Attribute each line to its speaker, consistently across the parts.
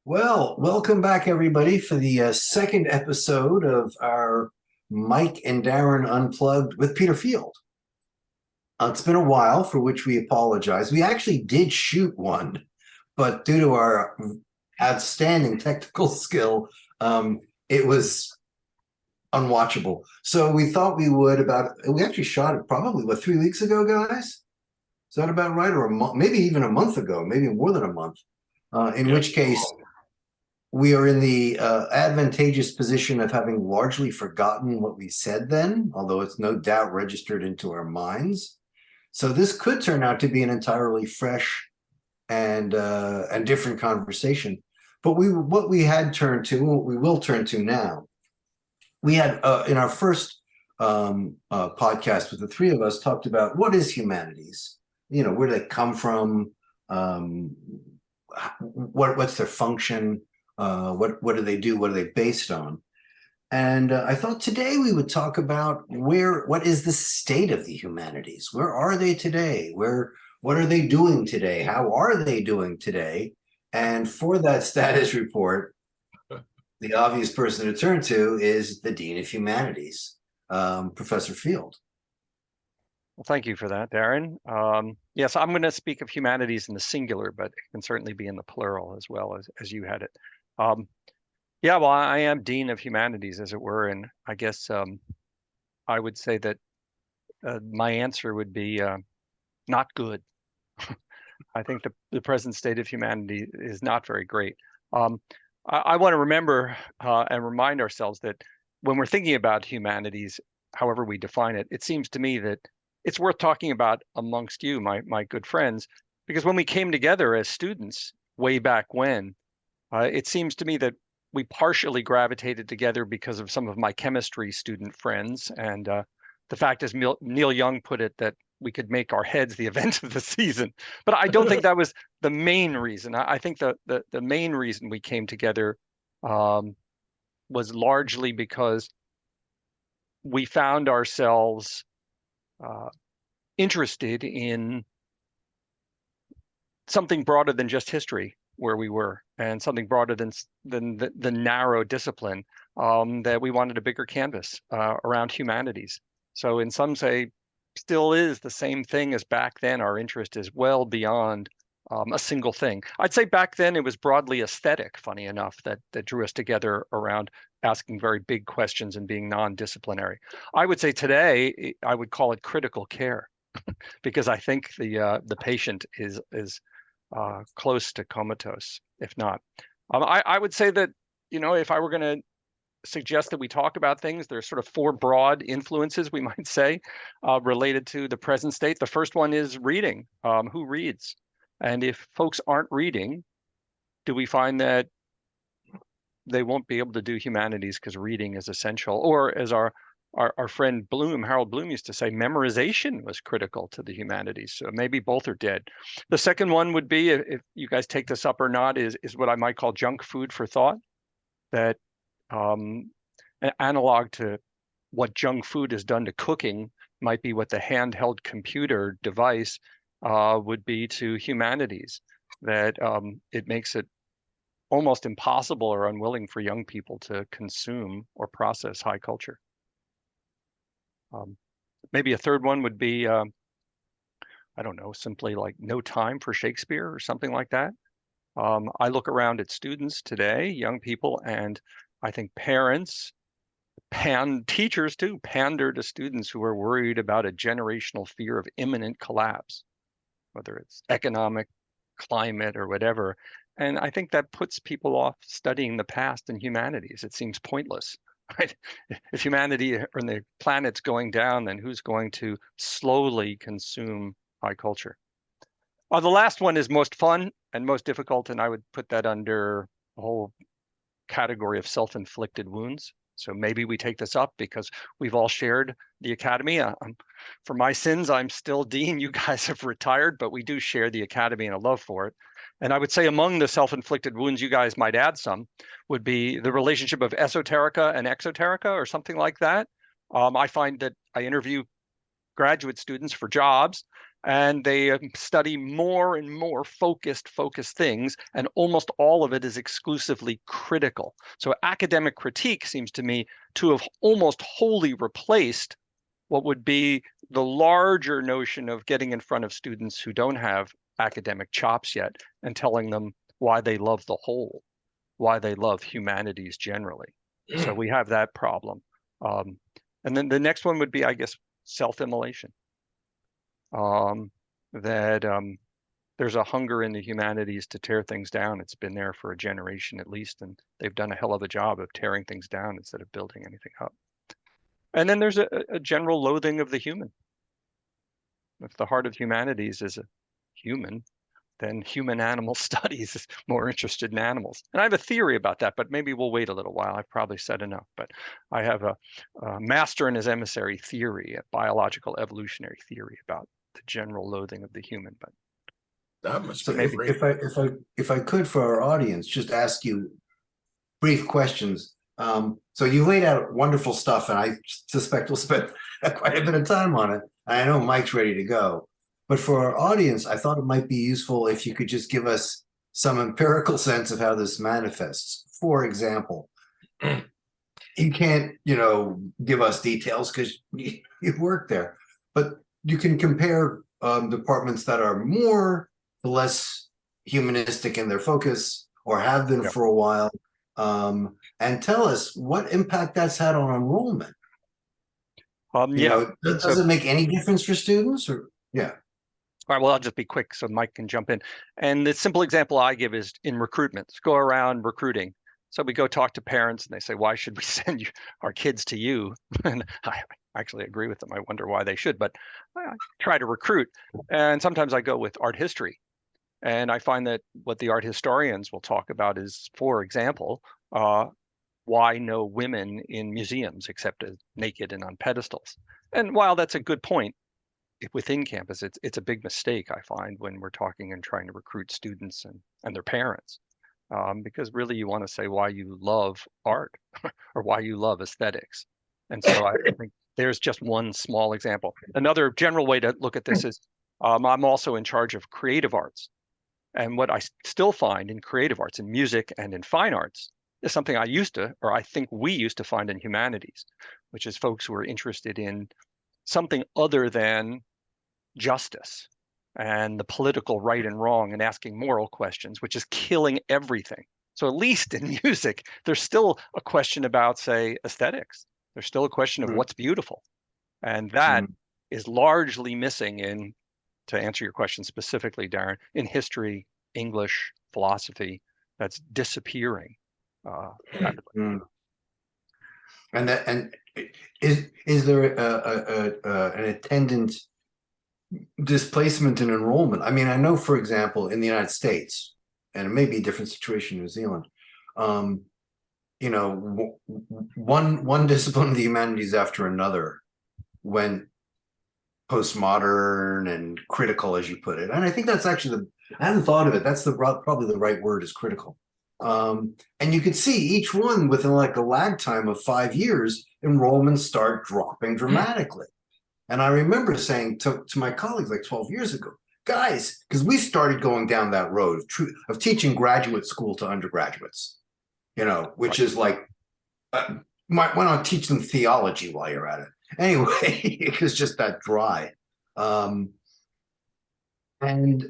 Speaker 1: Well, welcome back, everybody, for the second episode of our Mike and Darren Unplugged with Peter Field. It's been a while, for which we apologize. We actually did shoot one, but due to our outstanding technical skill, it was unwatchable. So we thought we actually shot it probably, 3 weeks ago, guys? Is that about right? Or maybe even a month ago, maybe more than a month. In which case, we are in the advantageous position of having largely forgotten what we said then, although it's no doubt registered into our minds. So this could turn out to be an entirely fresh and different conversation. But what we had turned to, what we will turn to now, we had in our first podcast with the three of us talked about what is humanities, where do they come from, what's their function, what do they do, what are they based on. And I thought today we would talk about what is the state of the humanities? Where are they today? What are they doing today? How are they doing today? And for that status report, the obvious person to turn to is the Dean of Humanities, Professor Field.
Speaker 2: Well, thank you for that, Darren. Yes, I'm going to speak of humanities in the singular, but it can certainly be in the plural as well as you had it. Yeah, well, I am Dean of Humanities, as it were, and I guess I would say that my answer would be not good. I think the present state of humanity is not very great. I want to remember and remind ourselves that when we're thinking about humanities, however we define it, it seems to me that it's worth talking about amongst you, my good friends, because when we came together as students way back when, it seems to me that we partially gravitated together because of some of my chemistry student friends. And the fact, as Neil Young put it, that we could make our heads the event of the season. But I don't think that was the main reason. I think the main reason we came together was largely because we found ourselves interested in something broader than just history where we were, and something broader than the narrow discipline, that we wanted a bigger canvas around humanities. So in some say, still is the same thing as back then. Our interest is well beyond a single thing. I'd say back then it was broadly aesthetic, funny enough, that drew us together around asking very big questions and being non-disciplinary. I would say today, I would call it critical care, because I think the patient is close to comatose, if not. I would say that, if I were going to suggest that we talk about things, there's sort of four broad influences, we might say, related to the present state. The first one is reading. Who reads? And if folks aren't reading, do we find that they won't be able to do humanities because reading is essential? Or as our friend Harold Bloom used to say, memorization was critical to the humanities. So maybe both are dead. The second one would be, if you guys take this up or not, is what I might call junk food for thought. That an analog to what junk food has done to cooking might be what the handheld computer device would be to humanities. That it makes it almost impossible or unwilling for young people to consume or process high culture. Maybe a third one would be, I don't know, simply like no time for Shakespeare or something like that. I look around at students today, young people, and I think parents, teachers too, pander to students who are worried about a generational fear of imminent collapse, whether it's economic, climate, or whatever. And I think that puts people off studying the past and humanities. It seems pointless. Right? If humanity and the planet's going down, then who's going to slowly consume high culture? The last one is most fun and most difficult, and I would put that under a whole category of self-inflicted wounds. So maybe we take this up because we've all shared the academy. For my sins, I'm still dean. You guys have retired, but we do share the academy and a love for it. And I would say among the self-inflicted wounds, you guys might add some, would be the relationship of esoterica and exoterica or something like that. I find that I interview graduate students for jobs, and they study more and more focused things, and almost all of it is exclusively critical. So academic critique seems to me to have almost wholly replaced what would be the larger notion of getting in front of students who don't have academic chops yet and telling them why they love the whole, why they love humanities generally. So we have that problem. And then the next one would be, I guess, self-immolation. There's a hunger in the humanities to tear things down. It's been there for a generation at least, and they've done a hell of a job of tearing things down instead of building anything up. And then there's a general loathing of the human. If the heart of humanities is a human, then human animal studies is more interested in animals. And I have a theory about that, but maybe we'll wait a little while. I've probably said enough, but I have a master and his emissary theory, a biological evolutionary theory about the general loathing of the human. But
Speaker 3: that must
Speaker 1: so
Speaker 3: be
Speaker 1: maybe if I could, for our audience, just ask you brief questions. So you laid out wonderful stuff, and I suspect we'll spend quite a bit of time on it. I know Mike's ready to go, but for our audience, I thought it might be useful if you could just give us some empirical sense of how this manifests. For example, you can't, give us details because you work there, but you can compare departments that are more or less humanistic in their focus or have been for a while, and tell us what impact that's had on enrollment. Does it make any difference for students? Or
Speaker 2: All right, well, I'll just be quick so Mike can jump in. And the simple example I give is in recruitment. Go around recruiting. So we go talk to parents and they say, why should we send our kids to you? And I actually agree with them. I wonder why they should, but I try to recruit. And sometimes I go with art history. And I find that what the art historians will talk about is, for example, why no women in museums except as naked and on pedestals. And while that's a good point, within campus, it's a big mistake, I find, when we're talking and trying to recruit students and their parents, because really you want to say why you love art or why you love aesthetics. And so I think there's just one small example. Another general way to look at this is I'm also in charge of creative arts. And what I still find in creative arts, in music and in fine arts, is something I think we used to find in humanities, which is folks who are interested in something other than justice and the political right and wrong and asking moral questions, which is killing everything. So at least in music, there's still a question about, say, aesthetics. There's still a question of what's beautiful. And that is largely missing to answer your question specifically, Darren, in history, English, philosophy, that's disappearing rapidly.
Speaker 1: And is there an attendant displacement in enrollment? I mean, I know, for example, in the United States, and it may be a different situation in New Zealand, one discipline of the humanities after another went postmodern and critical, as you put it. And I think that's actually I hadn't thought of it. That's probably the right word, is critical. And you could see each one within like a lag time of 5 years, enrollments start dropping dramatically. And I remember saying to my colleagues like 12 years ago, guys, because we started going down that road of teaching graduate school to undergraduates, which is like, why not teach them theology while you're at it? Anyway, it was just that dry. And,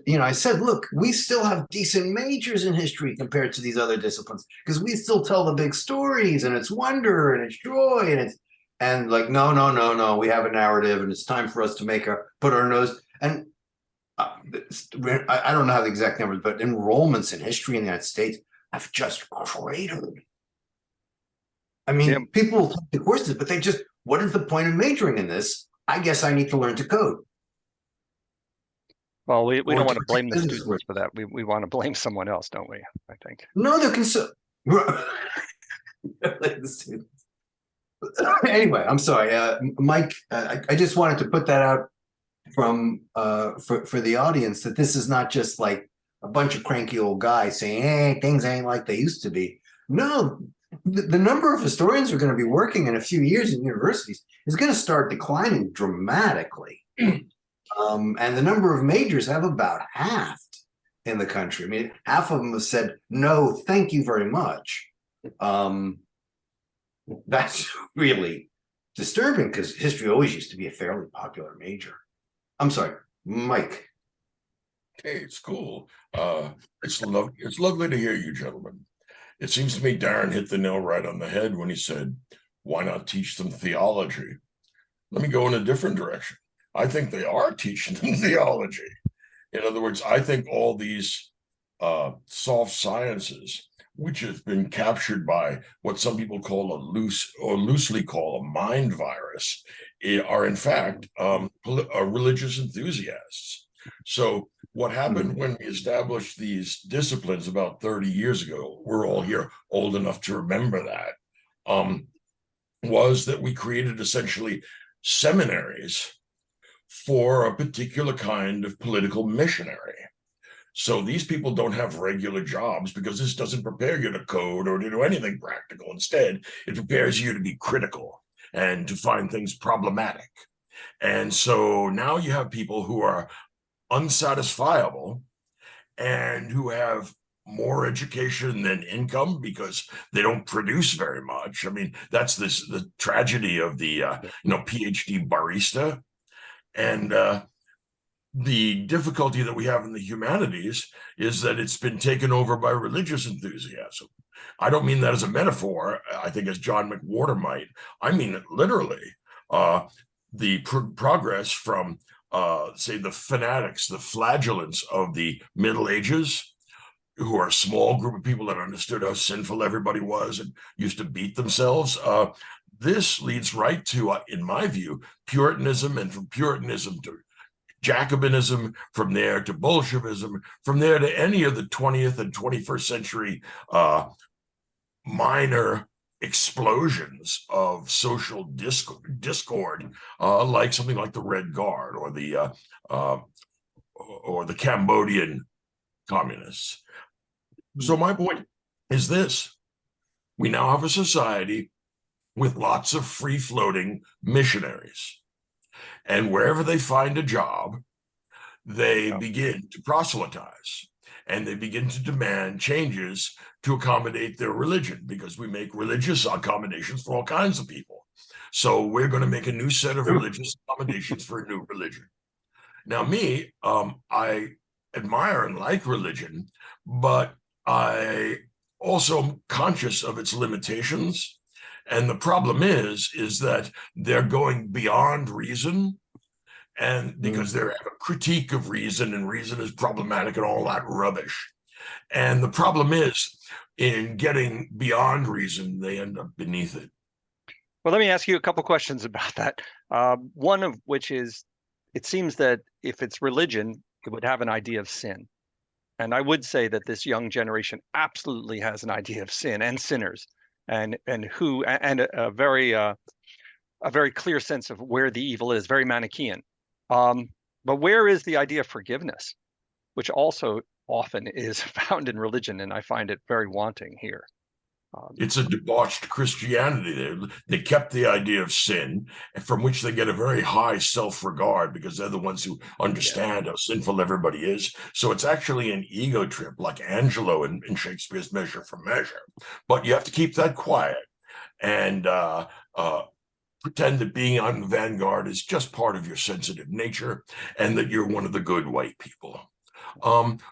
Speaker 1: I said, look, we still have decent majors in history compared to these other disciplines, because we still tell the big stories and it's wonder and it's joy and like, no, we have a narrative and it's time for us to put our nose. And I don't know how the exact numbers, but enrollments in history in the United States have just cratered. I mean, people will take the courses, but what is the point of majoring in this? I guess I need to learn to code.
Speaker 2: Well, we don't want to blame the students for that. We want to blame someone else, don't we? I think.
Speaker 1: No, they're Anyway, I'm sorry, Mike. I just wanted to put that out for the audience, that this is not just like a bunch of cranky old guys saying, "Hey, things ain't like they used to be." No, the number of historians who are going to be working in a few years in universities is going to start declining dramatically. And the number of majors have about halved in the country. I mean, half of them have said, no, thank you very much. That's really disturbing because history always used to be a fairly popular major. I'm sorry, Mike.
Speaker 3: Hey, it's cool. It's lovely to hear you, gentlemen. It seems to me Darren hit the nail right on the head when he said, why not teach them theology? Let me go in a different direction. I think they are teaching them theology. In other words, I think all these soft sciences, which has been captured by what some people call loosely call a mind virus, are in fact religious enthusiasts. So what happened when we established these disciplines about 30 years ago, we're all here old enough to remember that, was that we created essentially seminaries for a particular kind of political missionary. So these people don't have regular jobs because this doesn't prepare you to code or to do anything practical. Instead, it prepares you to be critical and to find things problematic. And so now you have people who are unsatisfiable and who have more education than income because they don't produce very much. I mean, that's the tragedy of the PhD barista. And the difficulty that we have in the humanities is that it's been taken over by religious enthusiasm. I don't mean that as a metaphor. I think as John McWhorter might. I mean it literally. The progress from, say, the fanatics, the flagellants of the Middle Ages, who are a small group of people that understood how sinful everybody was and used to beat themselves. This leads right to, in my view, Puritanism, and from Puritanism to Jacobinism, from there to Bolshevism, from there to any of the 20th and 21st century minor explosions of social discord, like something like the Red Guard or the Cambodian communists. So my point is this: we now have a society with lots of free-floating missionaries. And wherever they find a job, they begin to proselytize and they begin to demand changes to accommodate their religion, because we make religious accommodations for all kinds of people. So we're going to make a new set of religious accommodations for a new religion. Now, me, I admire and like religion, but I also am conscious of its limitations. And the problem is that they're going beyond reason, and because they have a critique of reason, and reason is problematic and all that rubbish. And the problem is, in getting beyond reason, they end up beneath it.
Speaker 2: Well, let me ask you a couple questions about that. One of which is, it seems that if it's religion, it would have an idea of sin. And I would say that this young generation absolutely has an idea of sin and sinners, and a very clear sense of where the evil is, very Manichaean. But where is the idea of forgiveness, which also often is found in religion, and I find it very wanting here.
Speaker 3: It's a debauched Christianity. They kept the idea of sin, from which they get a very high self-regard because they're the ones who understand how sinful everybody is. So it's actually an ego trip, like Angelo in Shakespeare's Measure for Measure. But you have to keep that quiet and pretend that being on the vanguard is just part of your sensitive nature and that you're one of the good white people.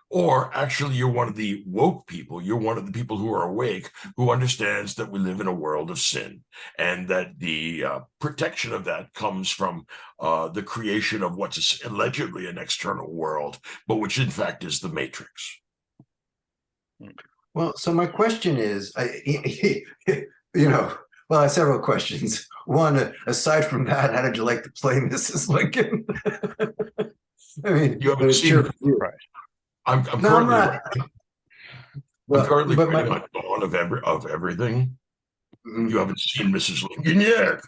Speaker 3: Or actually you're one of the woke people. You're one of the people who are awake, who understands that we live in a world of sin, and that the protection of that comes from the creation of what's allegedly an external world, but which in fact is the matrix.
Speaker 1: Well, so my question is, well, I have several questions. One, aside from that, how did you like to play Mrs. Lincoln? I mean,
Speaker 3: you haven't seen it, right? I'm currently writing on Dawn of Everything. You haven't seen Mrs. Lincoln yet.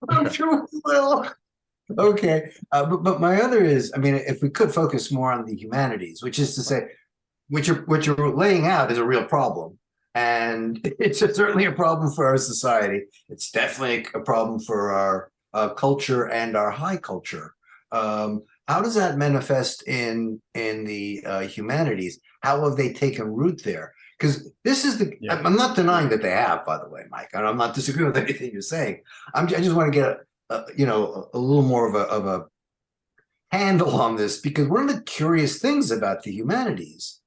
Speaker 1: I'm sure we will. Okay, but my other is, I mean, if we could focus more on the humanities, which is to say, what you're laying out is a real problem. And it's certainly a problem for our society. It's definitely a problem for our culture and our high culture. How does that manifest in the humanities? How have they taken root there? Because this is the, I'm not denying that they have, by the way, Mike, and I'm not disagreeing with anything you're saying. I just want to get a little more of a handle on this, because one of the curious things about the humanities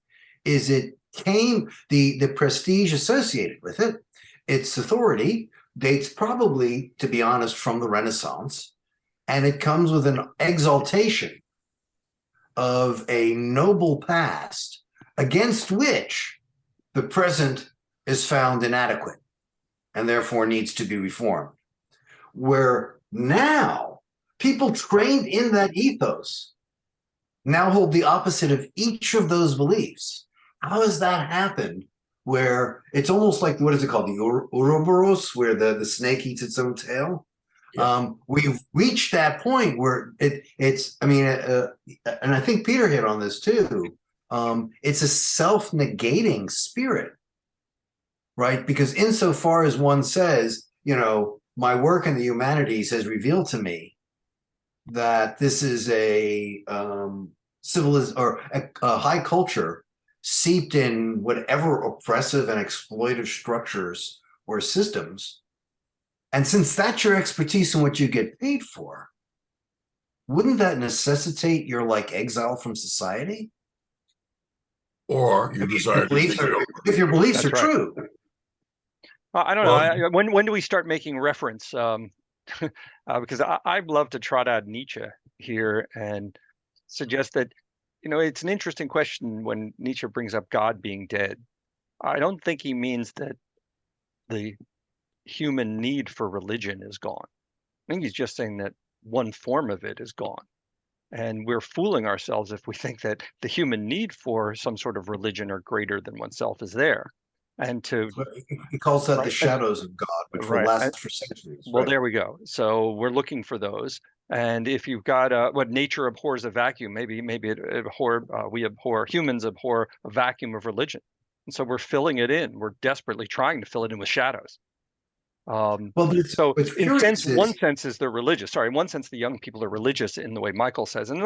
Speaker 1: is it came, the prestige associated with it, its authority dates probably, to be honest, from the Renaissance, and it comes with an exaltation of a noble past against which the present is found inadequate and therefore needs to be reformed. Where now people trained in that ethos now hold the opposite of each of those beliefs. How has that happened? Where it's almost like, what is it called? The Ouroboros, where the snake eats its own tail. Yeah. We've reached that point where it's, I mean, and I think Peter hit on this too. It's a self-negating spirit, right? Because insofar as one says, my work in the humanities has revealed to me that this is a civilized or a high culture seeped in whatever oppressive and exploitive structures or systems. And since that's your expertise and what you get paid for, wouldn't that necessitate your exile from society?
Speaker 3: Or you desire
Speaker 1: if your beliefs are true.
Speaker 2: I don't know. When do we start making reference? Because I'd love to trot out Nietzsche here and suggest that, it's an interesting question when Nietzsche brings up God being dead. I don't think he means that the human need for religion is gone. I think he's just saying that one form of it is gone. And we're fooling ourselves if we think that the human need for some sort of religion or greater than oneself is there. And
Speaker 1: he calls that the shadows of God, which will last for centuries.
Speaker 2: Well, there we go. So we're looking for those. And if you've got what nature abhors a vacuum, maybe humans abhor a vacuum of religion. And so we're filling it in. We're desperately trying to fill it in with shadows. In one sense is they're religious. Sorry, in one sense, the young people are religious in the way Michael says. In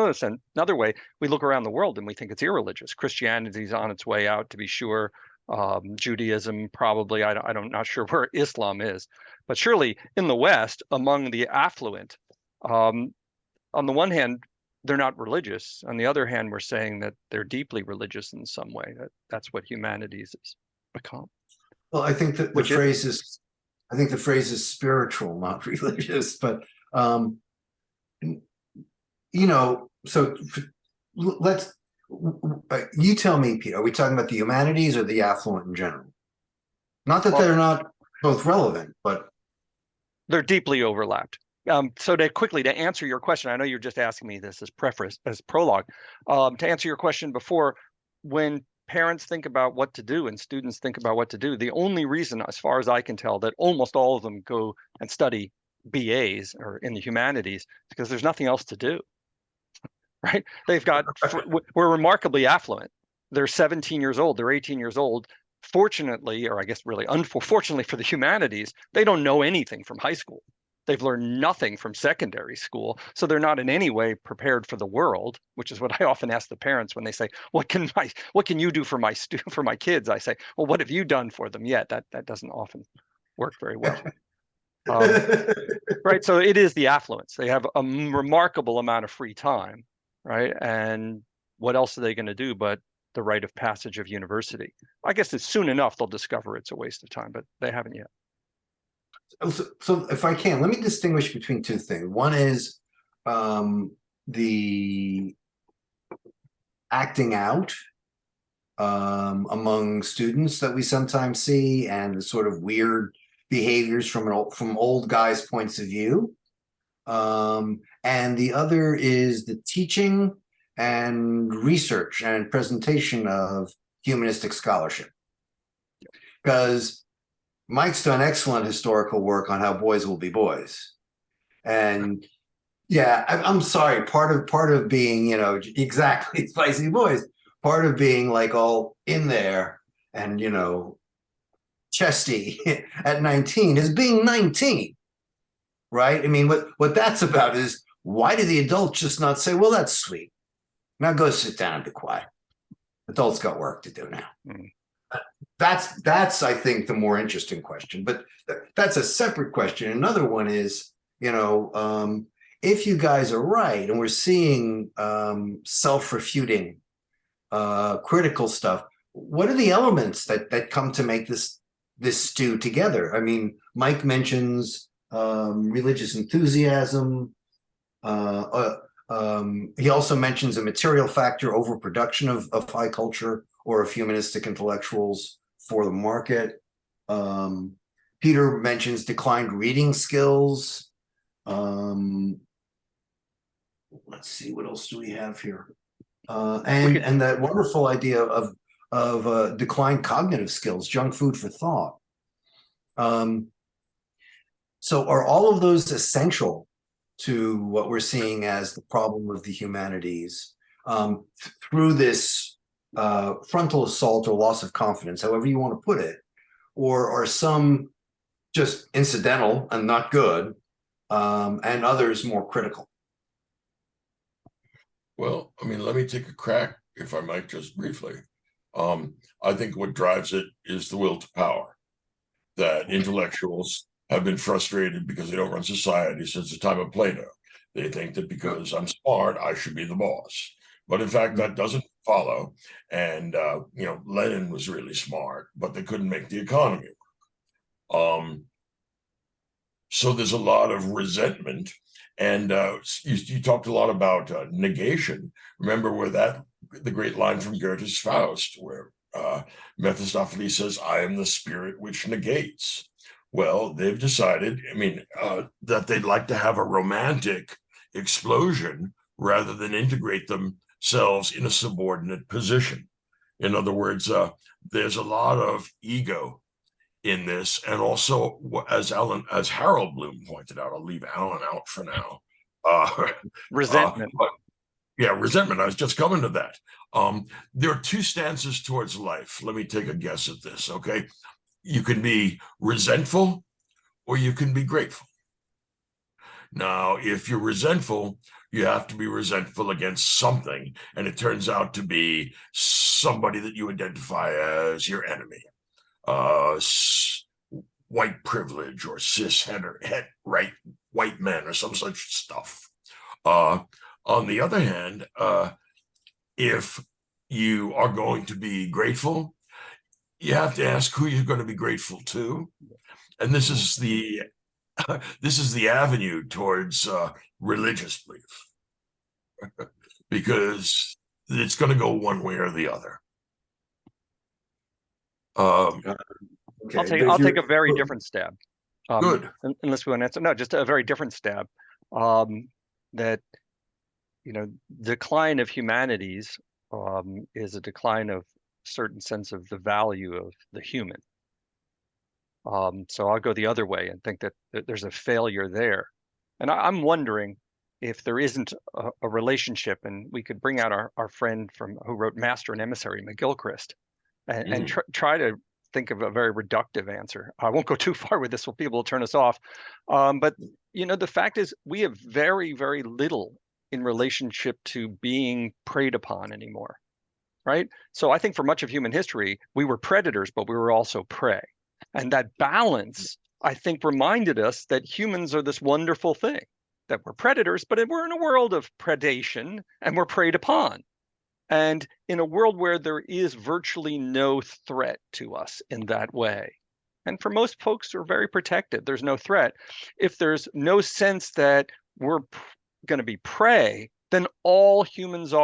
Speaker 2: another way, we look around the world and we think it's irreligious. Christianity is on its way out, to be sure. Judaism, probably. I'm not sure where Islam is, but surely in the West, among the affluent, on the one hand, they're not religious. On the other hand, we're saying that they're deeply religious in some way. That's what humanities is become.
Speaker 1: Well, I think that the phrase is spiritual, not religious. But so let's. You tell me, Pete, are we talking about the humanities or the affluent in general? Not that they're not both relevant, but
Speaker 2: they're deeply overlapped. So to answer your question, I know you're just asking me this as prologue. To answer your question before, when parents think about what to do and students think about what to do, the only reason, as far as I can tell, that almost all of them go and study BAs or in the humanities is because there's nothing else to do. Right? We're remarkably affluent. They're 17 years old. They're 18 years old. Fortunately, or I guess really unfortunately for the humanities, they don't know anything from high school. They've learned nothing from secondary school. So they're not in any way prepared for the world, which is what I often ask the parents when they say, what can you do for my kids? I say, well, what have you done for them yet? That doesn't often work very well. Right. So it is the affluence. They have a remarkable amount of free time. Right. And what else are they going to do but the rite of passage of university? I guess it's soon enough they'll discover it's a waste of time, but they haven't yet.
Speaker 1: So if I can, let me distinguish between two things. One is the acting out among students that we sometimes see, and the sort of weird behaviors from old guys' points of view. And the other is the teaching and research and presentation of humanistic scholarship. Because Mike's done excellent historical work on how boys will be boys. And yeah, I'm sorry, part of being, exactly spicy boys, part of being all in there and, chesty at 19 is being 19. right? I mean, what that's about is, why do the adults just not say, well, that's sweet. Now go sit down and be quiet. Adults got work to do now.
Speaker 2: Mm.
Speaker 1: That's I think the more interesting question, but that's a separate question. Another one is, if you guys are right and we're seeing self-refuting critical stuff, what are the elements that come to make this stew together? I mean, Mike mentions religious enthusiasm. He also mentions a material factor, overproduction of high culture or of humanistic intellectuals for the market. Peter mentions declined reading skills. Let's see, what else do we have here? And that wonderful idea of declined cognitive skills, junk food for thought. So are all of those essential to what we're seeing as the problem of the humanities through this frontal assault or loss of confidence, however you want to put it, or are some just incidental and not good, and others more critical?
Speaker 3: Well, I mean, let me take a crack, if I might, just briefly. I think what drives it is the will to power, that intellectuals have been frustrated because they don't run society since the time of Plato. They think that because I'm smart, I should be the boss. But in fact, that doesn't follow. And, Lenin was really smart, but they couldn't make the economy work. So there's a lot of resentment. And you talked a lot about negation. Remember the great line from Goethe's Faust, where Mephistopheles says, "I am the spirit which negates." Well, they've decided, that they'd like to have a romantic explosion rather than integrate themselves in a subordinate position. In other words, there's a lot of ego in this, and also, as Harold Bloom pointed out, I'll leave Alan out for now.
Speaker 2: Resentment.
Speaker 3: Resentment. I was just coming to that. There are two stances towards life. Let me take a guess at this. Okay, you can be resentful, or you can be grateful. Now, if you're resentful, you have to be resentful against something, and it turns out to be somebody that you identify as your enemy. White privilege or white men or some such stuff. On the other hand, if you are going to be grateful, you have to ask who you're going to be grateful to, and this is the avenue towards religious belief, because it's going to go one way or the other.
Speaker 2: Okay. I'll take a very different stab.
Speaker 3: Good.
Speaker 2: Unless we want to answer. No, just a very different stab. That, decline of humanities is a decline of a certain sense of the value of the human. So I'll go the other way and think that there's a failure there. And I'm wondering if there isn't a relationship, and we could bring out our friend who wrote Master and Emissary, McGilchrist, and try to think of a very reductive answer. I won't go too far with this, or people will turn us off. But the fact is, we have very, very little in relationship to being preyed upon anymore, right? So I think for much of human history, we were predators, but we were also prey. And that balance, I think, reminded us that humans are this wonderful thing, that we're predators, but we're in a world of predation and we're preyed upon. And in a world where there is virtually no threat to us in that way, and for most folks who are very protected, there's no threat. If there's no sense that we're going to be prey, then all humans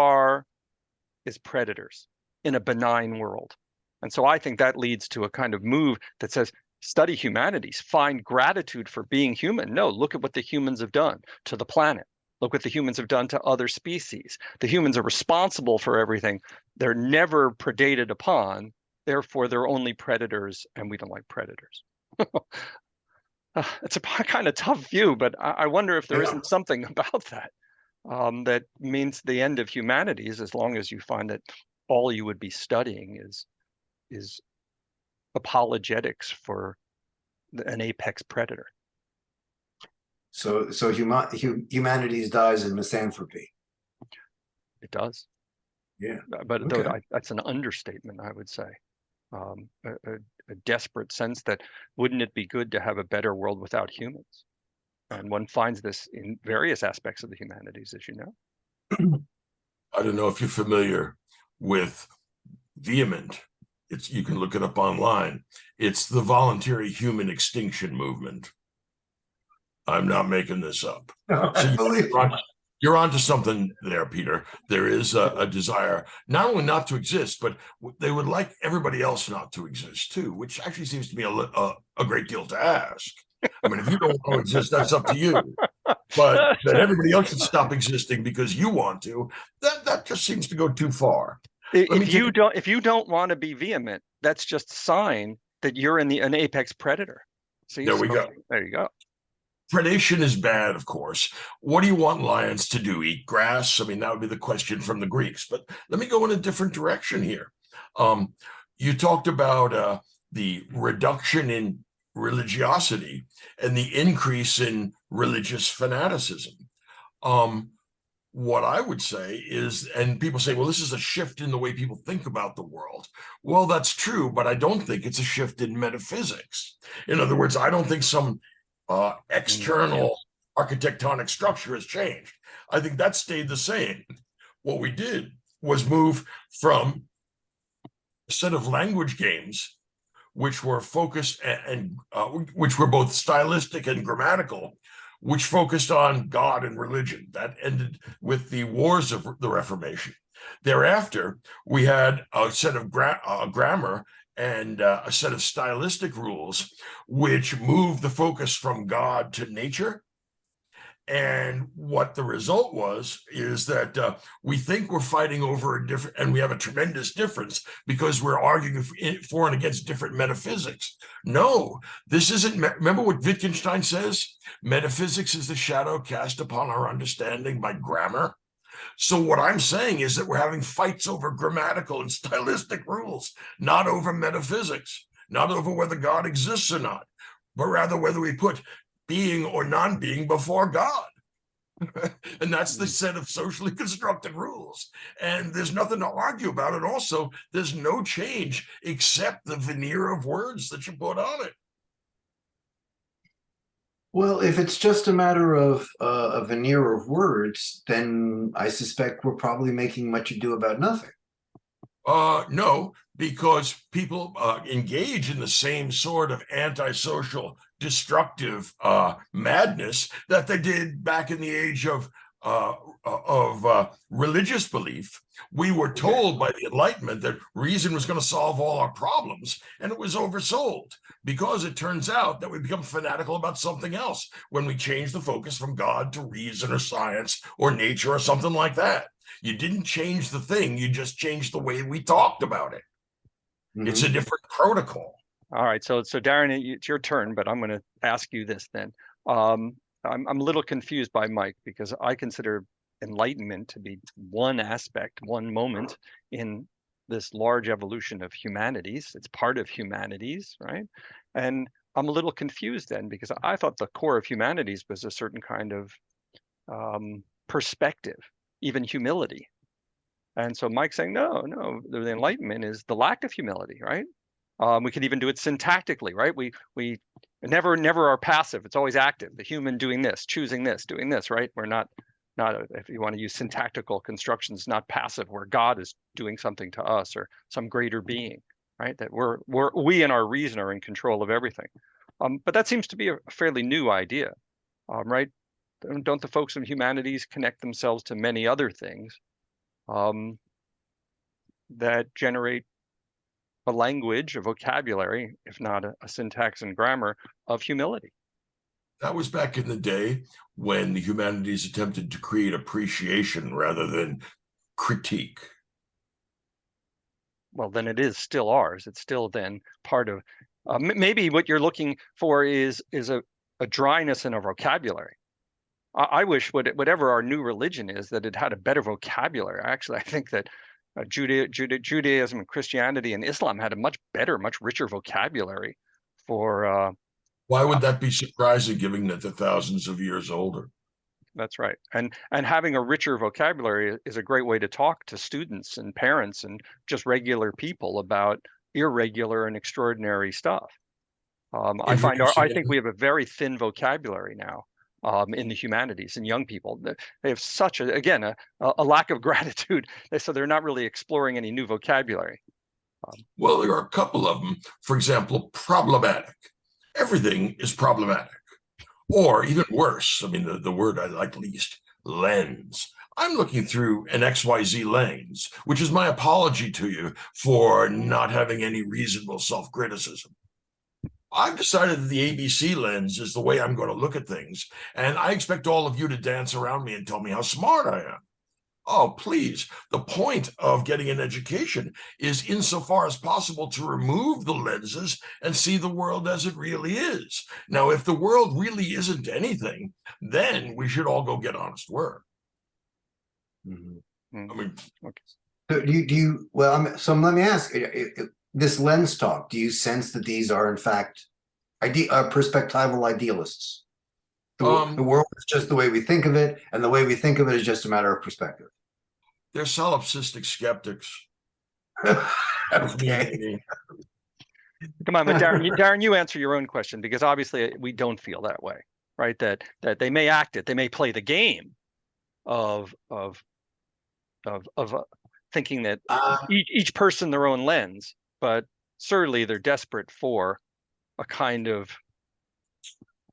Speaker 2: is predators in a benign world. And so I think that leads to a kind of move that says, study humanities, find gratitude for being human. No, look at what the humans have done to the planet. Look what the humans have done to other species. The humans are responsible for everything. They're never predated upon. Therefore, they're only predators, and we don't like predators. It's a kind of tough view, but I wonder if there isn't something about that that means the end of humanities, as long as you find that all you would be studying is apologetics for an apex predator.
Speaker 1: So humanities dies in misanthropy.
Speaker 2: It does.
Speaker 1: Yeah.
Speaker 2: But
Speaker 1: Okay.
Speaker 2: that's an understatement, I would say. A desperate sense that wouldn't it be good to have a better world without humans? And one finds this in various aspects of the humanities, as you know.
Speaker 3: I don't know if you're familiar with Vehement. You can look it up online. It's the voluntary human extinction movement. I'm not making this up.
Speaker 1: I believe.
Speaker 3: You're onto something there, Peter. There is a desire not only not to exist, but they would like everybody else not to exist too, which actually seems to be a great deal to ask. I mean, if you don't want to exist, that's up to you. But that everybody else should stop existing because you want to, that just seems to go too far.
Speaker 2: If you don't want to be vehement, that's just a sign that you're an apex predator. See,
Speaker 3: there we go.
Speaker 2: There you go.
Speaker 3: Predation is bad, of course. What do you want lions to do? Eat grass? I mean, that would be the question from the Greeks. But let me go in a different direction here. You talked about the reduction in religiosity and the increase in religious fanaticism. What I would say is, and people say, well, this is a shift in the way people think about the world. Well, that's true, but I don't think it's a shift in metaphysics. In other words, I don't think some external architectonic structure has changed. I think that stayed the same. What we did was move from a set of language games which were focused and which were both stylistic and grammatical, which focused on God and religion. That ended with the wars of the Reformation. Thereafter, we had a set of grammar and a set of stylistic rules, which moved the focus from God to nature. And what the result was is that we think we're fighting over a different, and we have a tremendous difference because we're arguing for and against different metaphysics. No, this isn't. Remember what Wittgenstein says? Metaphysics is the shadow cast upon our understanding by grammar. So what I'm saying is that we're having fights over grammatical and stylistic rules, not over metaphysics, not over whether God exists or not, but rather whether we put being or non-being before God. And that's the set of socially constructed rules. And there's nothing to argue about it. Also, there's no change except the veneer of words that you put on it.
Speaker 1: Well, if it's just a matter of a veneer of words, then I suspect we're probably making much ado about nothing.
Speaker 3: No, because people engage in the same sort of antisocial, destructive madness that they did back in the age of religious belief. We were told by the Enlightenment that reason was going to solve all our problems, and it was oversold because it turns out that we become fanatical about something else when we change the focus from God to reason or science or nature or something like that. You didn't change the thing, you just changed the way we talked about it. Mm-hmm. It's a different protocol.
Speaker 2: All right, so Darren, it's your turn, but I'm going to ask you this then. I'm a little confused by Mike because I consider enlightenment to be one aspect, one moment in this large evolution of humanities. It's part of humanities, right? And I'm a little confused then because I thought the core of humanities was a certain kind of perspective, even humility. And so Mike's saying, no, the Enlightenment is the lack of humility, right? We could even do it syntactically, right? We never are passive. It's always active. The human doing this, choosing this, doing this, right? We're not if you want to use syntactical constructions, not passive, where God is doing something to us or some greater being, right? That we and our reason are in control of everything. But that seems to be a fairly new idea, right? Don't the folks in humanities connect themselves to many other things that generate a language, a vocabulary, if not a syntax and grammar of humility?
Speaker 3: That was back in the day when the humanities attempted to create appreciation rather than critique.
Speaker 2: Well, then it is still ours. It's still then part of, maybe what you're looking for is a dryness in our vocabulary. I wish whatever our new religion is, that it had a better vocabulary. Actually, I think that Judaism and Christianity and Islam had a much better, much richer vocabulary for
Speaker 3: Why would that be surprising, given that they're thousands of years older?
Speaker 2: That's right. And having a richer vocabulary is a great way to talk to students and parents and just regular people about irregular and extraordinary stuff. I think we have a very thin vocabulary now in the humanities and young people. They have such a lack of gratitude, so they're not really exploring any new vocabulary.
Speaker 3: Well, there are a couple of them. For example, problematic. Everything is problematic. Or even worse, I mean, the word I like least, lens. I'm looking through an XYZ lens, which is my apology to you for not having any reasonable self-criticism. I've decided that the ABC lens is the way I'm going to look at things, and I expect all of you to dance around me and tell me how smart I am. Oh, please. The point of getting an education is, insofar as possible, to remove the lenses and see the world as it really is. Now, if the world really isn't anything, then we should all go get honest work.
Speaker 1: Mm-hmm.
Speaker 3: I mean,
Speaker 2: okay.
Speaker 1: So do you well, so let me ask, this lens talk, do you sense that these are in fact perspectival idealists? The world is just the way we think of it, and the way we think of it is just a matter of perspective.
Speaker 3: They're solipsistic skeptics.
Speaker 1: Okay.
Speaker 2: Come on, but Darren, you answer your own question, because obviously we don't feel that way, right? That they may act it, they may play the game of thinking that each person their own lens, but certainly they're desperate for a kind of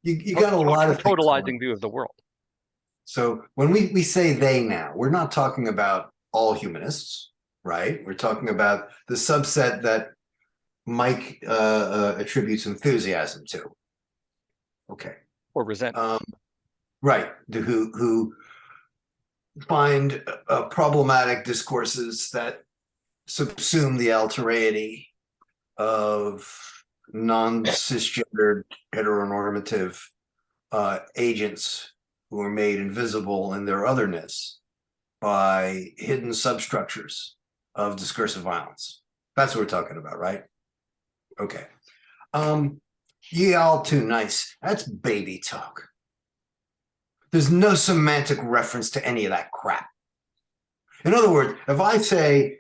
Speaker 1: you got a lot of
Speaker 2: totalizing view of the world.
Speaker 1: So when we say they now, we're not talking about all humanists, right? We're talking about the subset that Mike attributes enthusiasm to. Okay.
Speaker 2: Or resentment.
Speaker 1: Right. Who find problematic discourses that subsume the alterity of non-cisgendered heteronormative agents who are made invisible in their otherness by hidden substructures of discursive violence. That's what we're talking about, right? Okay. Yeah, all too nice. That's baby talk. There's no semantic reference to any of that crap. In other words, if I say,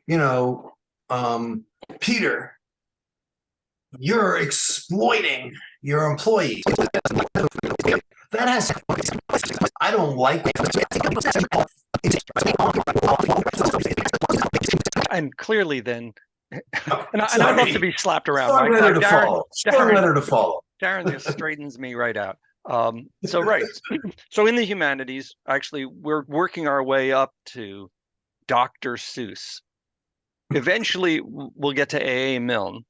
Speaker 1: Peter, you're exploiting your employees, that has, I don't like it. And
Speaker 2: clearly then, and I'd love to be slapped around.
Speaker 1: Strong letter to follow. Strong letter to follow.
Speaker 2: Darren just straightens me right out. So in the humanities, actually, we're working our way up to Dr. Seuss. Eventually, we'll get to A.A. Milne,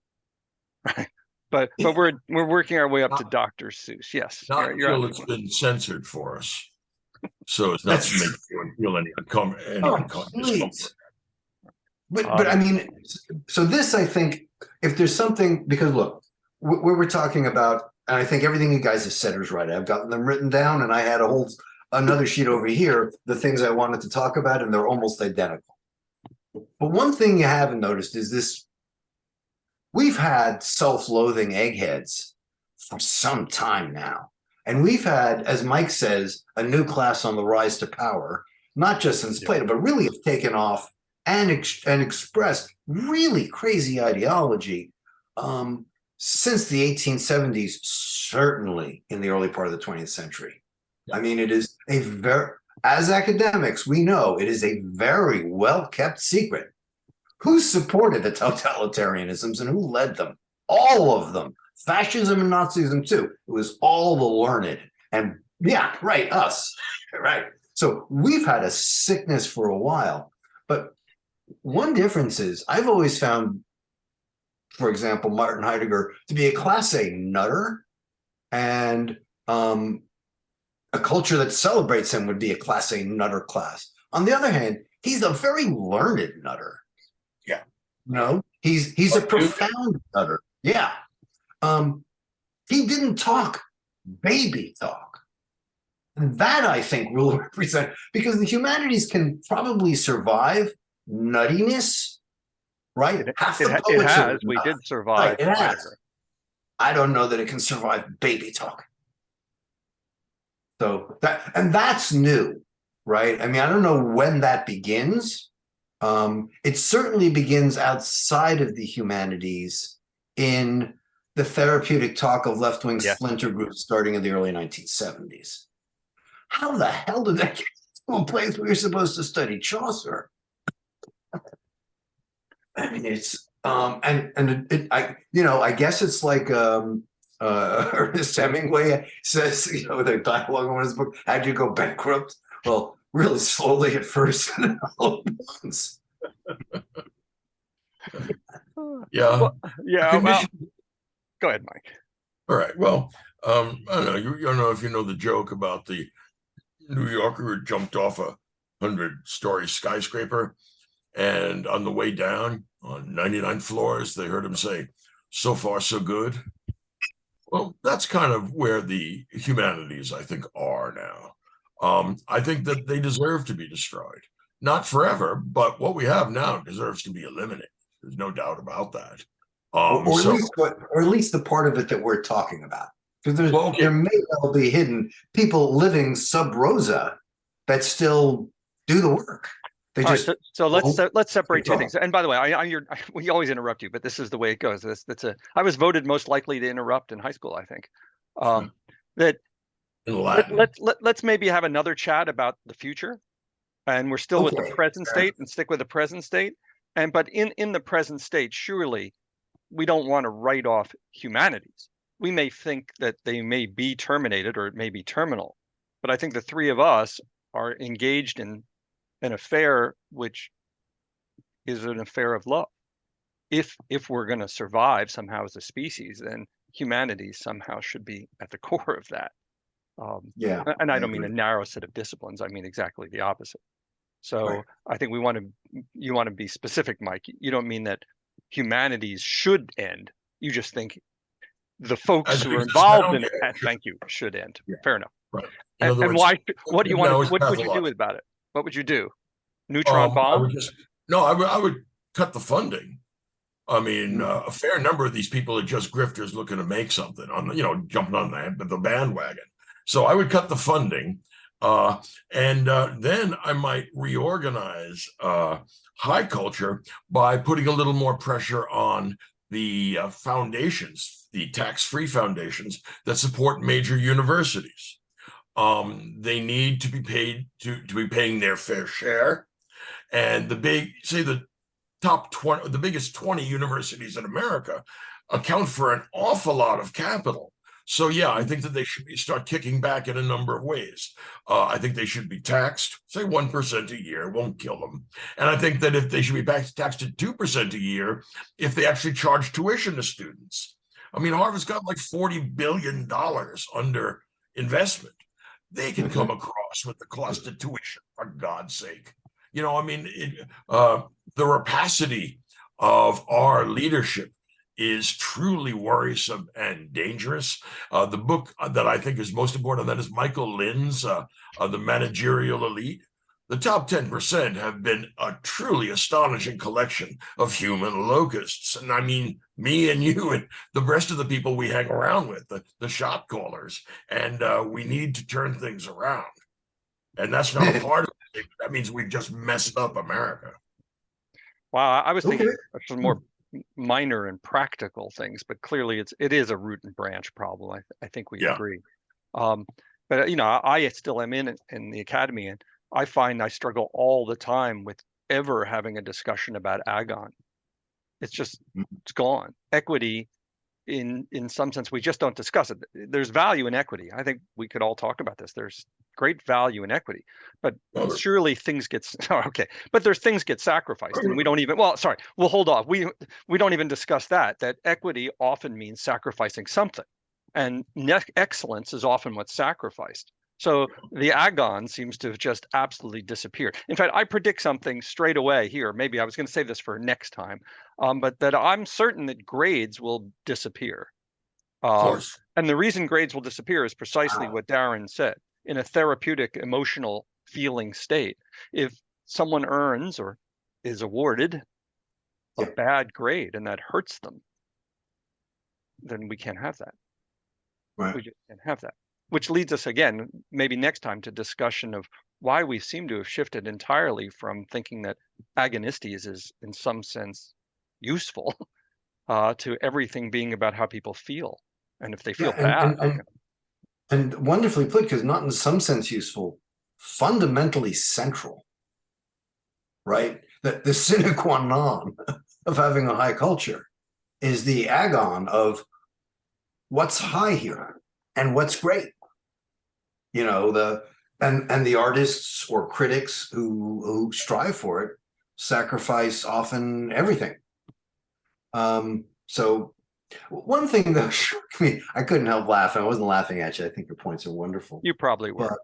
Speaker 2: right? But we're working our way up to Dr. Seuss. Yes,
Speaker 3: not until it's been censored for us, so it's not to make anyone feel any discomfort.
Speaker 1: But I mean, so this, I think, if there's something, because look, we're talking about, and I think everything you guys have said is right. I've gotten them written down, and I had another sheet over here, the things I wanted to talk about, and they're almost identical. But one thing you haven't noticed is this. We've had self-loathing eggheads for some time now. And we've had, as Mike says, a new class on the rise to power, not just since Plato, but really have taken off and expressed really crazy ideology since the 1870s, certainly in the early part of the 20th century. I mean, it is as academics, we know it is a very well-kept secret. Who supported the totalitarianisms and who led them? All of them. Fascism and Nazism too. It was all the learned. And yeah, right, us. Right. So we've had a sickness for a while. But one difference is I've always found, for example, Martin Heidegger to be a class A nutter, and a culture that celebrates him would be a class A nutter class. On the other hand, he's a very learned nutter.
Speaker 3: Yeah.
Speaker 1: He's a profound nutter. Yeah. He didn't talk baby talk. And that, I think, will represent, because the humanities can probably survive nuttiness, right?
Speaker 2: It has. We did survive.
Speaker 1: Right, it has. I don't know that it can survive baby talk. So that's new, right? I mean, I don't know when that begins. It certainly begins outside of the humanities in the therapeutic talk of left-wing
Speaker 2: Yes.
Speaker 1: splinter groups starting in the early 1970s. How the hell did that get to a place where you're supposed to study Chaucer? I mean, it's I guess it's like Ernest Hemingway says, the dialogue in his book, how'd you go bankrupt? Well, really slowly at first.
Speaker 3: Yeah.
Speaker 2: Well, yeah. Well,
Speaker 3: Condition.
Speaker 2: go ahead, Mike.
Speaker 3: All right. Well, I don't know. You don't know if you know the joke about the New Yorker who jumped off a 100-story skyscraper, and on the way down on 99 floors, they heard him say, "So far, so good." Well, that's kind of where the humanities, I think, are now. I think that they deserve to be destroyed. Not forever, but what we have now deserves to be eliminated. There's no doubt about that.
Speaker 1: or at least the part of it that we're talking about. Because there may well be hidden people living sub rosa that still do the work. They
Speaker 2: All
Speaker 1: just
Speaker 2: right, so let's separate two things. And by the way, we always interrupt you, but this is the way it goes. I was voted most likely to interrupt in high school, I think. That let's maybe have another chat about the future, and we're still with the present state, and stick with the present state. But in the present state, surely we don't want to write off humanities. We may think that they may be terminated or it may be terminal, but I think the three of us are engaged in an affair which is an affair of love. If we're going to survive somehow as a species, then humanities somehow should be at the core of that. And I don't mean a narrow set of disciplines. I mean exactly the opposite. So I think you want to be specific, Mike. You don't mean that humanities should end. You just think the folks who are involved in it, thank you, should end. Fair enough.
Speaker 3: Right.
Speaker 2: And why? What do you want to? What would you do about it? What would you do? Neutron bomb?
Speaker 3: I would cut the funding. I mean, a fair number of these people are just grifters looking to make something on, jumping on the bandwagon. So I would cut the funding, and then I might reorganize high culture by putting a little more pressure on the foundations, the tax-free foundations that support major universities. They need to be paid to be paying their fair share. And the top 20, the biggest 20 universities in America account for an awful lot of capital. So yeah, I think that they should start kicking back in a number of ways. I think they should be taxed, say 1% a year, won't kill them. And I think that if they should be taxed at 2% a year, if they actually charge tuition to students. I mean, Harvard's got like $40 billion under investment. They can come across with the cost of tuition, for God's sake. The rapacity of our leadership is truly worrisome and dangerous. The book that I think is most important on that is Michael Lynn's The Managerial Elite. The top 10% have been a truly astonishing collection of human locusts. And I mean, me and you and the rest of the people we hang around with, the shot callers. And we need to turn things around. And that's not a part of it. That means we've just messed up America.
Speaker 2: Wow, I was thinking some more minor and practical things, but clearly it is a root and branch problem. I think we agree. But I still am in the academy, and I find I struggle all the time with ever having a discussion about agon. It's gone. Equity, in some sense, we just don't discuss it. There's value in equity. I think we could all talk about this. There's great value in equity, but surely things get things get sacrificed, and we don't even. Well, sorry, we'll hold off. We don't even discuss that. That equity often means sacrificing something, and excellence is often what's sacrificed. So the agon seems to have just absolutely disappeared. In fact, I predict something straight away here. Maybe I was going to save this for next time, but that I'm certain that grades will disappear.
Speaker 3: Of course.
Speaker 2: And the reason grades will disappear is precisely what Darren said. In a therapeutic, emotional, feeling state, if someone earns or is awarded a bad grade and that hurts them, then we can't have that.
Speaker 1: Right.
Speaker 2: We just can't have that. Which leads us again, maybe next time, to discussion of why we seem to have shifted entirely from thinking that agonistes is in some sense useful to everything being about how people feel. And if they feel
Speaker 1: Yeah,
Speaker 2: bad,
Speaker 1: and wonderfully put, because not in some sense useful, fundamentally central, right? The sine qua non of having a high culture is the agon of what's high here and what's great. You know, and the artists or critics who strive for it sacrifice often everything. So one thing that struck me, I couldn't help laughing. I wasn't laughing at you. I think your points are wonderful.
Speaker 2: you probably were.
Speaker 1: But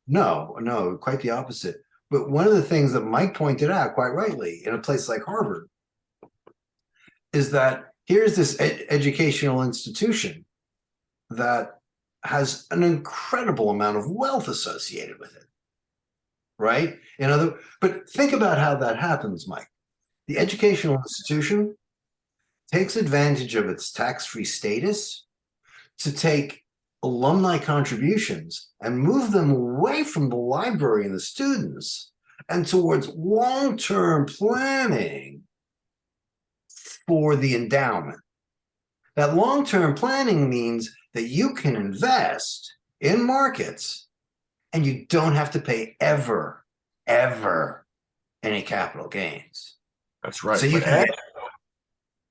Speaker 1: no, quite the opposite. But one of the things that Mike pointed out quite rightly in a place like Harvard is that here's this educational institution that has an incredible amount of wealth associated with it, right? But think about how that happens, Mike. The educational institution takes advantage of its tax-free status to take alumni contributions and move them away from the library and the students and towards long-term planning for the endowment. That long-term planning means that you can invest in markets and you don't have to pay ever any capital gains.
Speaker 3: That's right.
Speaker 1: So you can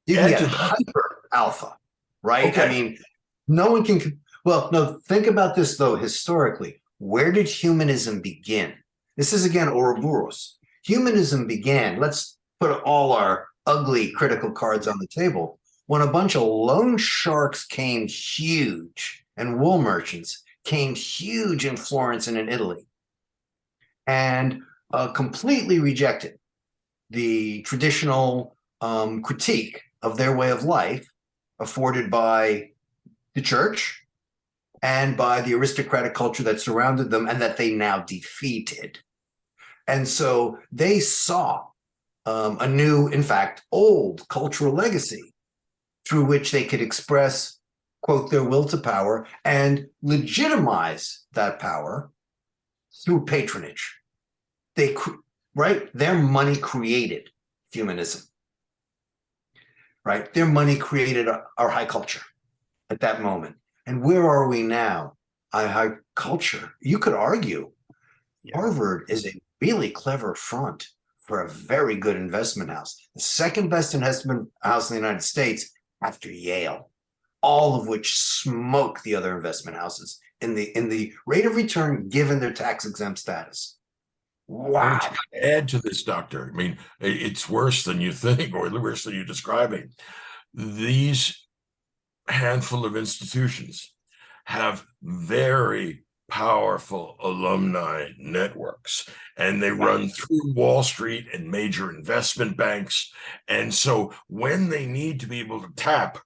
Speaker 1: get hyper alpha, right?
Speaker 3: Okay.
Speaker 1: I mean, no one can. Well, no, think about this, though, historically. Where did humanism begin? This is, again, Ouroboros. Humanism began, let's put all our ugly critical cards on the table, when a bunch of loan sharks came huge, and wool merchants came huge in Florence and in Italy, and completely rejected the traditional critique of their way of life afforded by the church and by the aristocratic culture that surrounded them and that they now defeated. And so they saw a new, in fact, old cultural legacy through which they could express, quote, their will to power and legitimize that power through patronage. Their money created humanism, right? Their money created our high culture at that moment. And where are we now? A high culture. You could argue Harvard is a really clever front for a very good investment house. The second best investment house in the United States after Yale, all of which smoke the other investment houses in the rate of return given their tax-exempt status. Wow.
Speaker 3: To add to this, Doctor, I mean, it's worse than you think, or worse than you're describing. These handful of institutions have very powerful alumni networks, and they run through Wall Street and major investment banks. And so when they need to be able to tap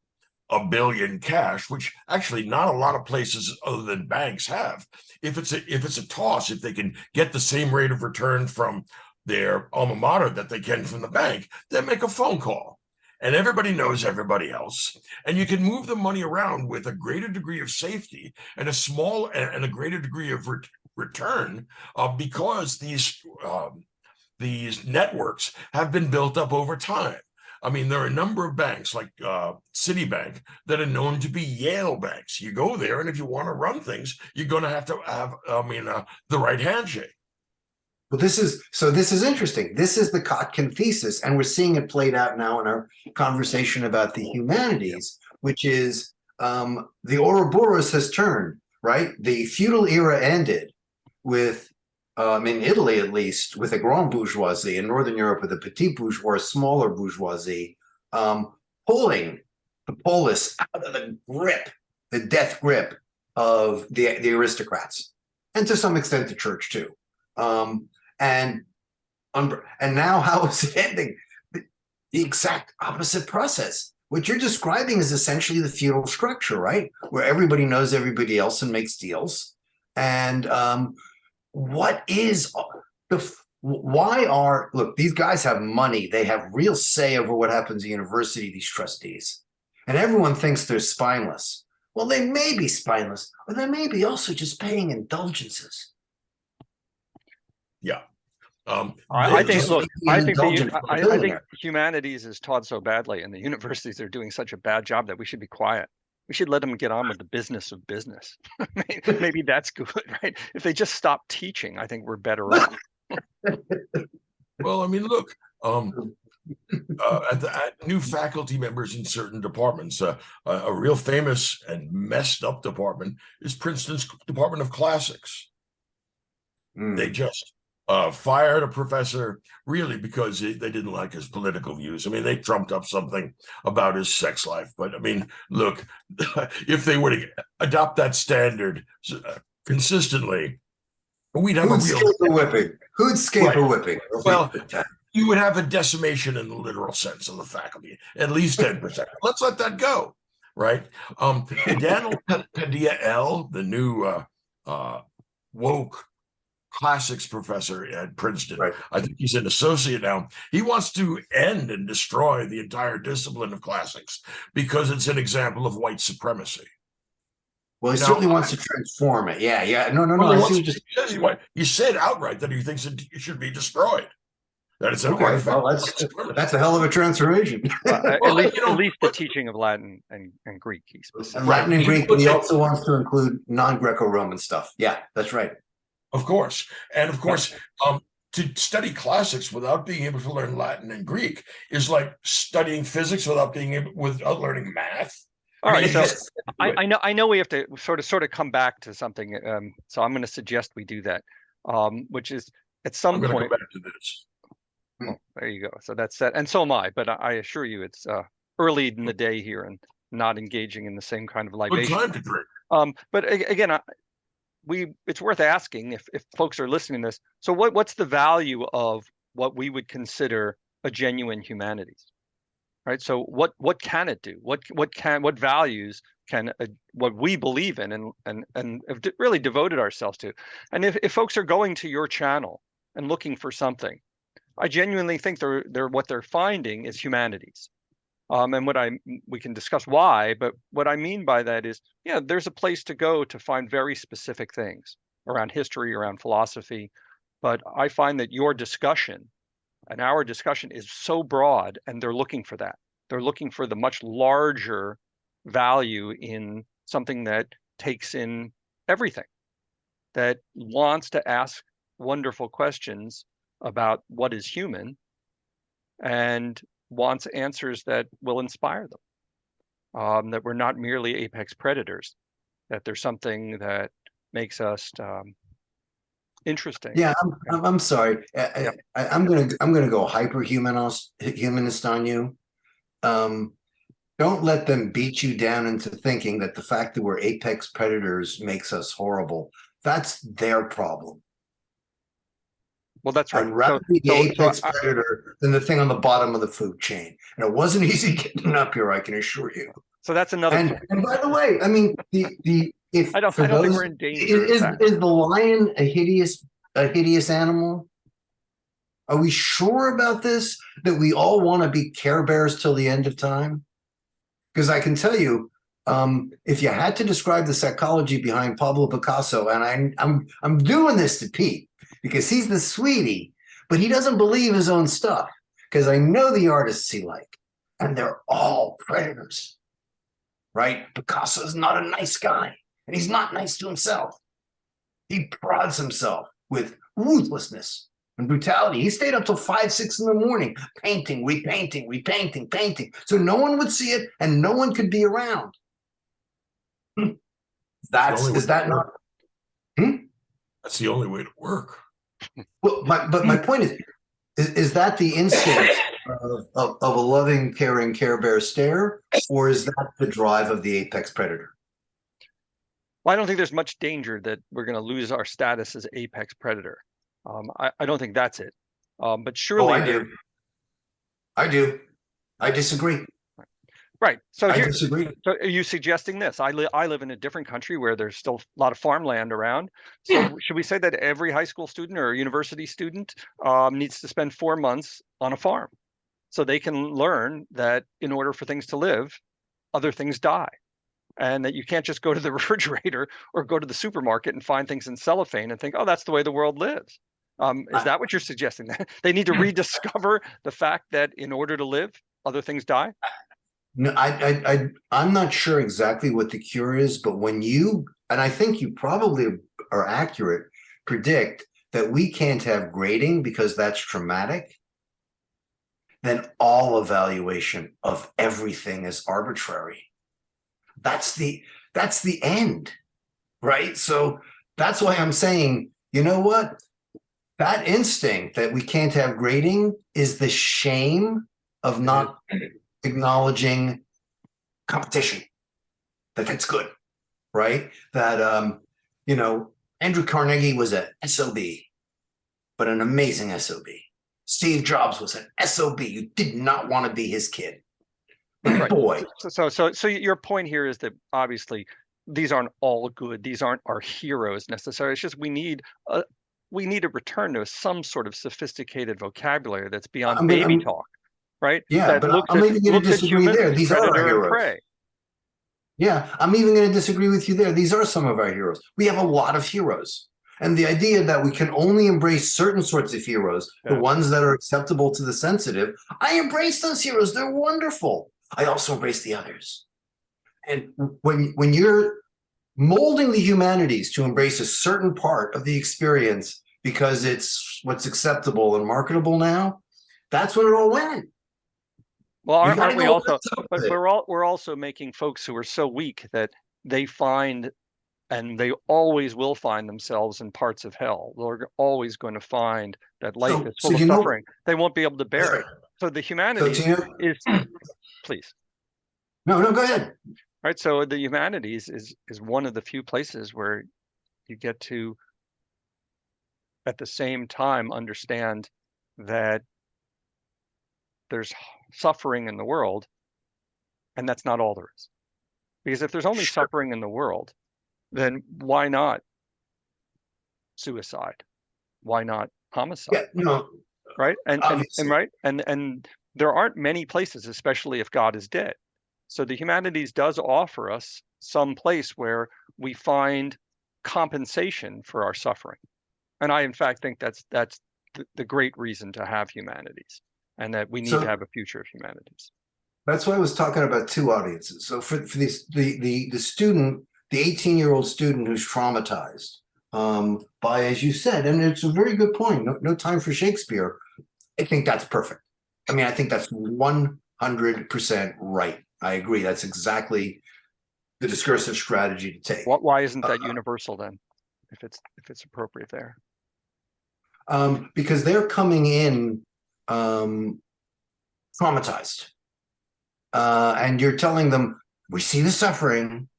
Speaker 3: $1 billion cash, which actually not a lot of places other than banks have, if it's a toss, if they can get the same rate of return from their alma mater that they can from the bank, they make a phone call. And everybody knows everybody else, and you can move the money around with a greater degree of safety and a greater degree of return because these networks have been built up over time. I mean, there are a number of banks like Citibank that are known to be Yale banks. You go there, and if you want to run things, you're going to have the right handshake.
Speaker 1: Well, this is interesting. This is the Kotkin thesis, and we're seeing it played out now in our conversation about the humanities, which is the Ouroboros has turned, right? The feudal era ended with, in Italy at least, with a grand bourgeoisie, in Northern Europe with a petit bourgeois, smaller bourgeoisie, pulling the polis out of the grip, the death grip of the aristocrats, and to some extent the church too. And now how is it ending? The exact opposite process. What you're describing is essentially the feudal structure, right? Where everybody knows everybody else and makes deals. And look, these guys have money. They have real say over what happens at university, these trustees. And everyone thinks they're spineless. Well, they may be spineless, or they may be also just paying indulgences.
Speaker 3: Yeah.
Speaker 2: I
Speaker 3: they
Speaker 2: think,
Speaker 3: just-
Speaker 2: look, I think
Speaker 1: I
Speaker 2: think humanities is taught so badly, and the universities are doing such a bad job that we should be quiet. We should let them get on with the business of business. Maybe that's good, right? If they just stop teaching, I think we're better off.
Speaker 3: Well, I mean, look, at new faculty members in certain departments, a real famous and messed up department is Princeton's Department of Classics. They just fired a professor really because they didn't like his political views. I mean, they trumped up something about his sex life. But I mean, look, if they were to adopt that standard consistently, we'd have
Speaker 1: Who'd
Speaker 3: a real
Speaker 1: escape a whipping? Who'd escape
Speaker 3: Right.
Speaker 1: a whipping?
Speaker 3: Well, you would have a decimation in the literal sense of the faculty, at least 10%. Let's let that go, right? Daniel Padilla L., the new woke classics professor at Princeton.
Speaker 1: Right.
Speaker 3: I think he's an associate now. He wants to end and destroy the entire discipline of classics because it's an example of white supremacy.
Speaker 1: Well, he
Speaker 3: Now,
Speaker 1: certainly wants to transform it. Yeah. No.
Speaker 3: Well,
Speaker 1: I
Speaker 3: he
Speaker 1: see
Speaker 3: wants- he said outright that he thinks it should be destroyed. That it's an
Speaker 1: Okay,
Speaker 3: artifact
Speaker 1: well,
Speaker 3: of white supremacy.
Speaker 1: that's a hell of a transformation.
Speaker 2: At
Speaker 3: Well,
Speaker 2: least,
Speaker 3: you know,
Speaker 2: at least the teaching of Latin and Greek. He
Speaker 1: And
Speaker 2: specifically.
Speaker 1: Latin and
Speaker 3: Right.
Speaker 1: Greek, but he also wants to include non-Greco-Roman stuff. Yeah, that's right.
Speaker 3: Of course. And of course, to study classics without being able to learn Latin and Greek is like studying physics without learning math.
Speaker 2: All right, so
Speaker 1: Yes.
Speaker 2: I know we have to sort of come back to something. So I'm going to suggest we do that, which is at
Speaker 3: I'm
Speaker 2: some
Speaker 3: going to
Speaker 2: point.
Speaker 3: go back to this.
Speaker 2: Oh, there you go. So that's set, and so am I. But I assure you, it's early in the day here and not engaging in the same kind of
Speaker 3: Good
Speaker 2: libation.
Speaker 3: time to drink.
Speaker 2: But again, it's worth asking if folks are listening to this. So what's the value of what we would consider a genuine humanities? Right. So what can it do? What values can what we believe in and have really devoted ourselves to? And if folks are going to your channel and looking for something, I genuinely think what they're finding is humanities. And we can discuss why, but what I mean by that is, yeah, there's a place to go to find very specific things around history, around philosophy. But I find that your discussion and our discussion is so broad, and they're looking for that. They're looking for the much larger value in something that takes in everything, that wants to ask wonderful questions about what is human and wants answers that will inspire them, that we're not merely apex predators, that there's something that makes us interesting.
Speaker 1: Yeah, I'm sorry. I'm gonna go humanist on you. Don't let them beat you down into thinking that the fact that we're apex predators makes us horrible. That's their problem.
Speaker 2: Well, that's right.
Speaker 1: I'd rather be the apex predator than the thing on the bottom of the food chain. And it wasn't easy getting up here, I can assure you.
Speaker 2: So that's another.
Speaker 1: And by the way, I mean if
Speaker 2: I don't think we're in danger.
Speaker 1: Is the lion a hideous animal? Are we sure about this? That we all want to be Care Bears till the end of time? Because I can tell you, if you had to describe the psychology behind Pablo Picasso, and I'm doing this to Pete because he's the sweetie, but he doesn't believe his own stuff. Because I know the artists he like, and they're all predators, right? Picasso's not a nice guy, and he's not nice to himself. He prods himself with ruthlessness and brutality. He stayed up till 5, 6 in the morning, painting, repainting. So no one would see it and no one could be around. Is that not?
Speaker 3: That's the only way to work.
Speaker 1: Well, my point is that the instinct of a loving, caring Care Bear stare, or is that the drive of the apex predator?
Speaker 2: Well, I don't think there's much danger that we're going to lose our status as apex predator. I don't think that's it. But surely
Speaker 1: I do. I disagree.
Speaker 2: Right. So
Speaker 1: I disagree.
Speaker 2: So are you suggesting this? I live in a different country where there's still a lot of farmland around. So should we say that every high school student or university student needs to spend 4 months on a farm so they can learn that in order for things to live, other things die, and that you can't just go to the refrigerator or go to the supermarket and find things in cellophane and think, oh, that's the way the world lives. Is that what you're suggesting? They need to rediscover the fact that in order to live, other things die?
Speaker 1: No, I'm not sure exactly what the cure is, but when you, and I think you probably are accurate, predict that we can't have grading because that's traumatic, then all evaluation of everything is arbitrary. That's the end, right? So that's why I'm saying, you know what? That instinct that we can't have grading is the shame of not acknowledging competition. That's good, right? That you know, Andrew Carnegie was a SOB, but an amazing SOB. Steve Jobs was an SOB. You did not want to be his kid.
Speaker 2: Right.
Speaker 1: Boy.
Speaker 2: So your point here is that obviously these aren't all good. These aren't our heroes necessarily. It's just we need a return to some sort of sophisticated vocabulary that's beyond baby talk, right?
Speaker 1: Yeah,
Speaker 2: that
Speaker 1: but
Speaker 2: looks
Speaker 1: I'm
Speaker 2: at,
Speaker 1: even going to disagree there.
Speaker 2: as
Speaker 1: These are our
Speaker 2: predator and
Speaker 1: heroes.
Speaker 2: prey.
Speaker 1: Yeah, I'm even going to disagree with you there. These are some of our heroes. We have a lot of heroes. And the idea that we can only embrace certain sorts of heroes, the ones that are acceptable to the sensitive, I embrace those heroes. They're wonderful. I also embrace the others. And when you're molding the humanities to embrace a certain part of the experience because it's what's acceptable and marketable now, that's when it all went.
Speaker 2: Well, aren't we also? But we're also making folks who are so weak that they find, and they always will find themselves in parts of hell. They're always going to find that life is full of suffering. They won't be able to bear it. So the humanities is, please.
Speaker 1: No, go ahead.
Speaker 2: Right. So the humanities is one of the few places where you get to, at the same time, understand that there's suffering in the world, and that's not all there is. Because if there's only suffering in the world, then why not suicide? Why not homicide?
Speaker 1: Yeah, no,
Speaker 2: right? And there aren't many places, especially if God is dead. So the humanities does offer us some place where we find compensation for our suffering. And I, in fact, think that's the great reason to have humanities, and that we need to have a future of humanities.
Speaker 1: That's why I was talking about two audiences. So for this, the student, the 18-year-old student who's traumatized by, as you said, and it's a very good point, no time for Shakespeare. I think that's perfect. I mean, I think that's 100% right. I agree. That's exactly the discursive strategy to take.
Speaker 2: Why isn't that universal then, if it's appropriate there?
Speaker 1: Because they're coming in traumatized. And you're telling them, we see the suffering,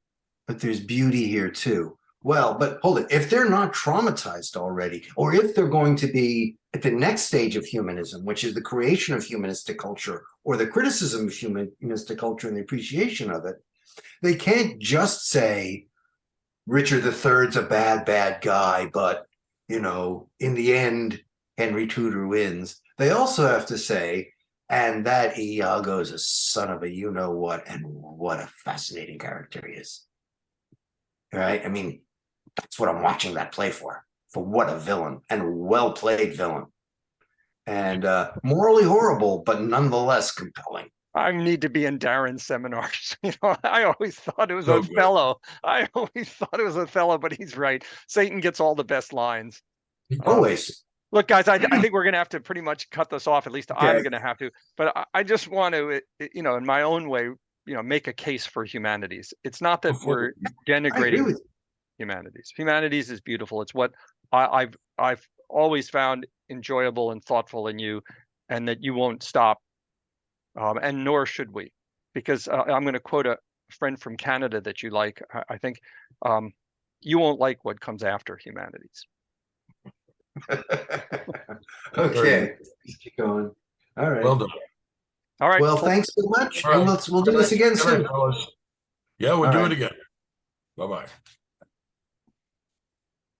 Speaker 1: but there's beauty here too. Well, but hold it. If they're not traumatized already, or if they're going to be at the next stage of humanism, which is the creation of humanistic culture or the criticism of humanistic culture and the appreciation of it, they can't just say Richard III's a bad guy, but, you know, in the end, Henry Tudor wins. They also have to say, and that Iago is a son of a you-know-what, and what a fascinating character he is. Right? I mean, that's what I'm watching that play for what a villain, and well-played villain. And morally horrible, but nonetheless compelling.
Speaker 2: I need to be in Darren's seminars. You know, I always thought it was Othello. I always thought it was Othello, but he's right. Satan gets all the best lines.
Speaker 1: Always.
Speaker 2: Look, guys, I think we're going to have to pretty much cut this off. At least I'm going to have to. But I just want to, you know, in my own way, you know, make a case for humanities. It's not that we're denigrating humanities. Humanities is beautiful. It's what I've always found enjoyable and thoughtful in you, and that you won't stop, and nor should we, because I'm going to quote a friend from Canada that you like. I think you won't like what comes after humanities.
Speaker 1: Okay, keep going. All right.
Speaker 3: Well done.
Speaker 2: All right.
Speaker 1: Well, thanks so much.
Speaker 3: Right.
Speaker 1: And we'll do this again soon.
Speaker 3: Yeah, we'll do it again. Bye-bye.